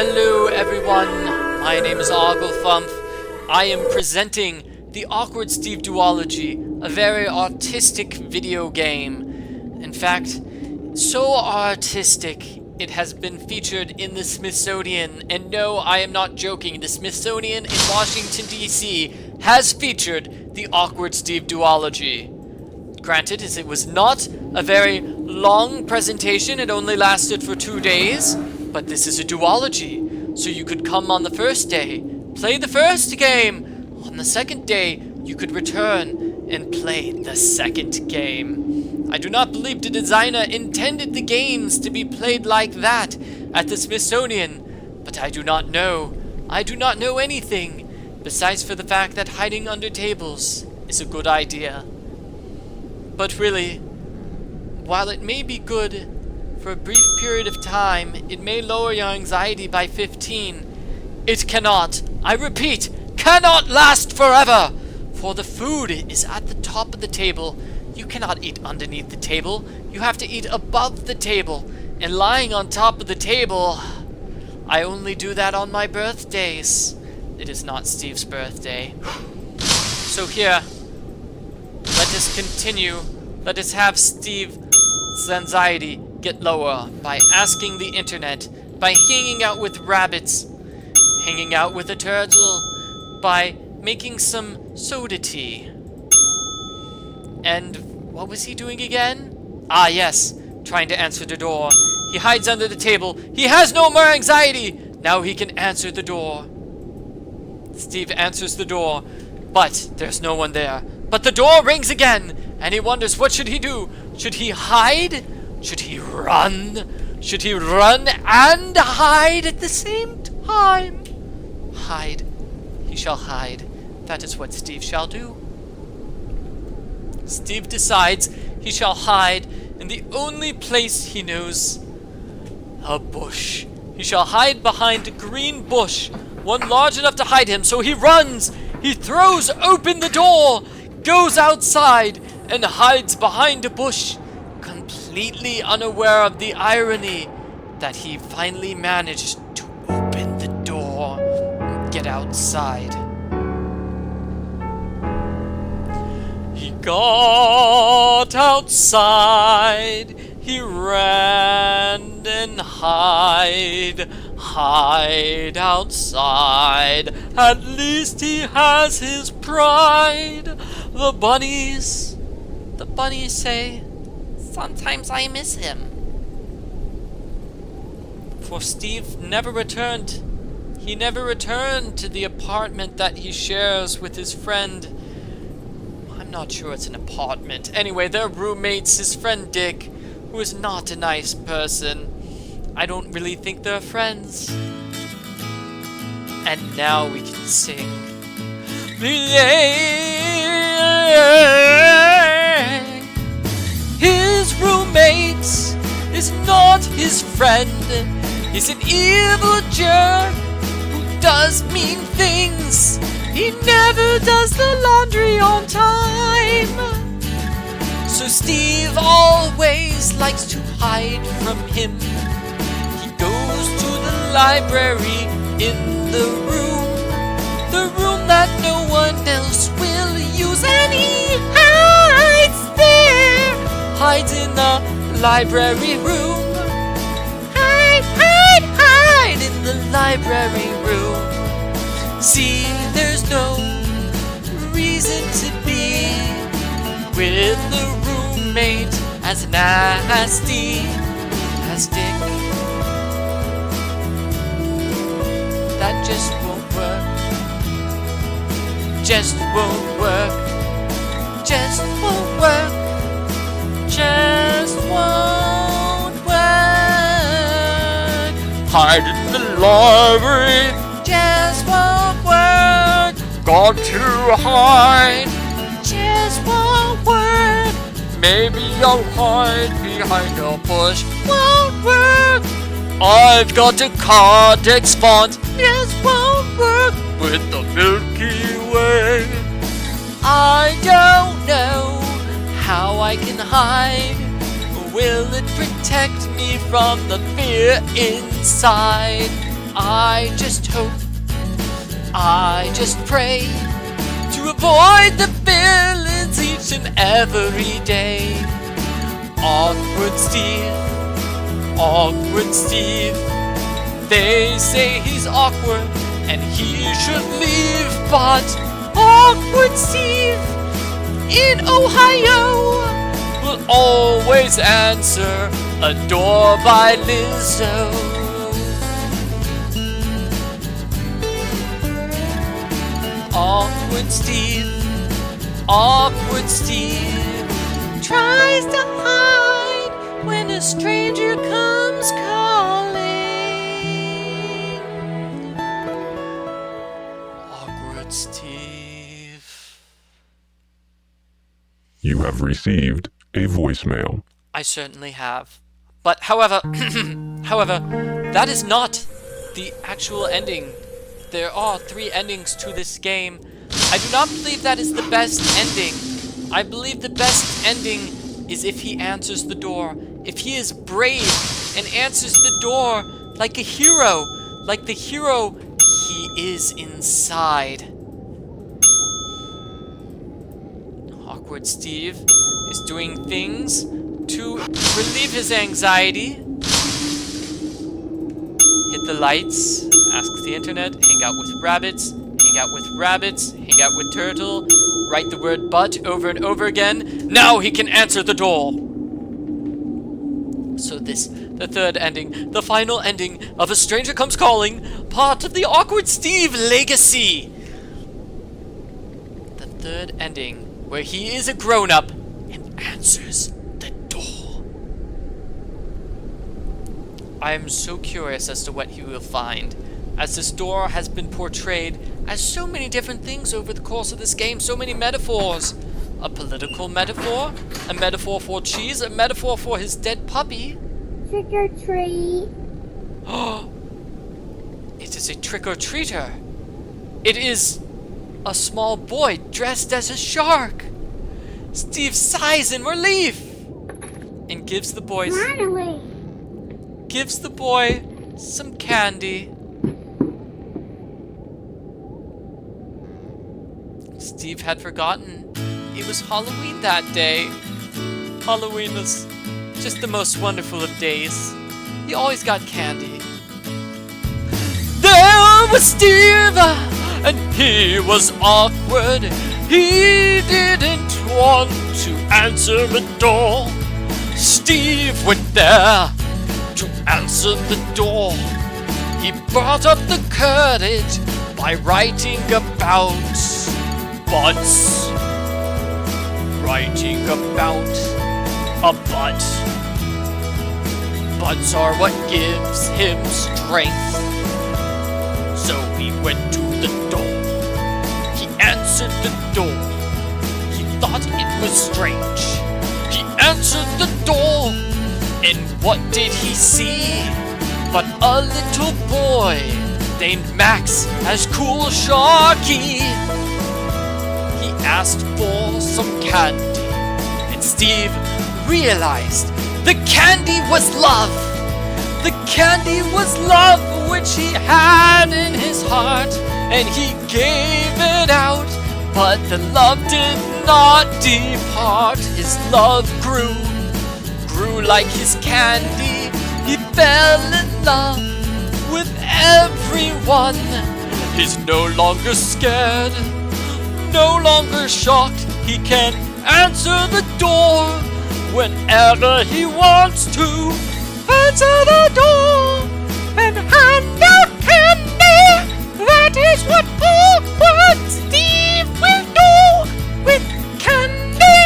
Hello everyone, my name is Ogglefump. I am presenting the Awkward Steve Duology, a very artistic video game. In fact, so artistic, it has been featured in the Smithsonian. And no, I am not joking, the Smithsonian in Washington, D.C. has featured the Awkward Steve Duology. Granted, as it was not a very long presentation, it only lasted for 2 days, but this is a duology, so you could come on the first day, play the first game. On the second day, you could return and play the second game. I do not believe the designer intended the games to be played like that at the Smithsonian, but I do not know. I do not know anything, besides for the fact that hiding under tables is a good idea. But really, while it may be good for a brief period of time, it may lower your anxiety by 15. It cannot, I repeat, cannot last forever! For the food is at the top of the table. You cannot eat underneath the table. You have to eat above the table. And lying on top of the table, I only do that on my birthdays. It is not Steve's birthday. So here, let us continue. Let us have Steve's anxiety get lower by asking the internet, by hanging out with rabbits, hanging out with a turtle, by making some soda tea. And what was he doing again? Ah, yes, trying to answer the door. He hides under the table. He has no more anxiety. Now he can answer the door. Steve answers the door, but there's no one there. But the door rings again, and he wonders, what should he do? Should he hide? Should he run? Should he run and hide at the same time? Hide. He shall hide. That is what Steve shall do. Steve decides he shall hide in the only place he knows. A bush. He shall hide behind a green bush, one large enough to hide him. So he runs. He throws open the door, goes outside, and hides behind a bush, completely unaware of the irony that he finally managed to open the door and get outside. He got outside, he ran and hide outside. At least he has his pride. The bunnies say, sometimes I miss him. For Steve never returned. He never returned to the apartment that he shares with his friend. I'm not sure it's an apartment. Anyway, they're roommates. His friend Dick, who is not a nice person. I don't really think they're friends. And now we can sing. His roommate is not his friend. He's an evil jerk who does mean things. He never does the laundry on time. So Steve always likes to hide from him. He goes to the library in the room that no one else will use, and he hides there. Hides in the library room. Hide in the library room. See, there's no reason to be with the roommate as nasty as Dick. That just won't work. Just won't work. Just won't work. Just won't work. Hide in the library. Just won't work. Got to hide. Just won't work. Maybe I'll hide behind a bush. Won't work. I've got a Codex font. Just won't work with the Milky Way. I don't know how I can hide. Will it protect me from the fear inside? I just hope, I just pray to avoid the villains each and every day. Awkward Steve, Awkward Steve. They say he's awkward and he should leave, but Awkward Steve in Ohio will always answer a door by Lizzo. Awkward Steve tries to hide when a stranger comes calling. Awkward Steve. You have received a voicemail. I certainly have. But however, that is not the actual ending. There are 3 endings to this game. I do not believe that is the best ending. I believe the best ending is if he answers the door. If he is brave and answers the door like a hero, like the hero he is inside. Awkward Steve is doing things to relieve his anxiety. Hit the lights, ask the internet, hang out with rabbits, hang out with rabbits, hang out with turtle, write the word but over and over again. Now he can answer the door. So this, the third ending, the final ending of A Stranger Comes Calling, part of the Awkward Steve legacy. The third ending, where he is a grown-up and answers the door. I am so curious as to what he will find, as this door has been portrayed as so many different things over the course of this game, so many metaphors. A political metaphor, a metaphor for cheese, a metaphor for his dead puppy. Trick or treat. Oh, it is a trick-or-treater. It is a small boy dressed as a shark. Steve sighs in relief and gives the boy some candy. Steve had forgotten it was Halloween that day. Halloween was just the most wonderful of days. He always got candy. There was Steve, and he was awkward. He didn't want to answer the door. Steve went there to answer the door. He brought up the courage by writing about butts. Writing about a butt. Butts are what gives him strength. So he went to the door. He answered the door. He thought it was strange. He answered the door. And what did he see? But a little boy named Max as Cool Sharky. He asked for some candy, and Steve realized the candy was love. The candy was love which he had in his heart, and he gave it out, but the love did not depart. His love grew like his candy. He fell in love with everyone. He's no longer scared, no longer shocked. He can answer the door whenever he wants to. Answer the door and hand out candy. That is what Awkward Steve will do with candy.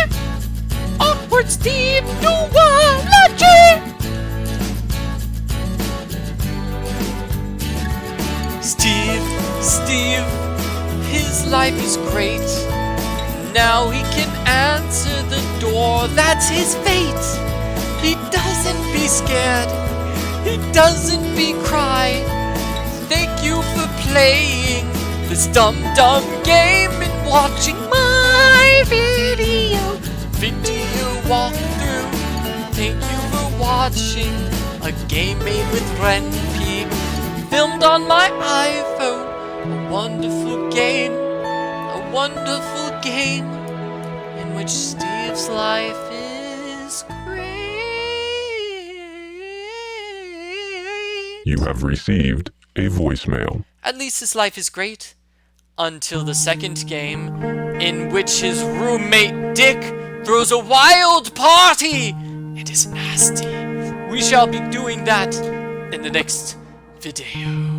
Awkward Steve Duology. Steve, his life is great. Now he can answer the door. That's his fate. He doesn't be scared. He doesn't be cry. Thank you for playing this dumb game and watching my video walkthrough. Thank you for watching a game made with Renpy, filmed installed on my iPhone. A wonderful game. A wonderful game in which Steve's life is great. You have received a voicemail. At least his life is great. Until the second game, in which his roommate Dick throws a wild party and is nasty. We shall be doing that in the next video.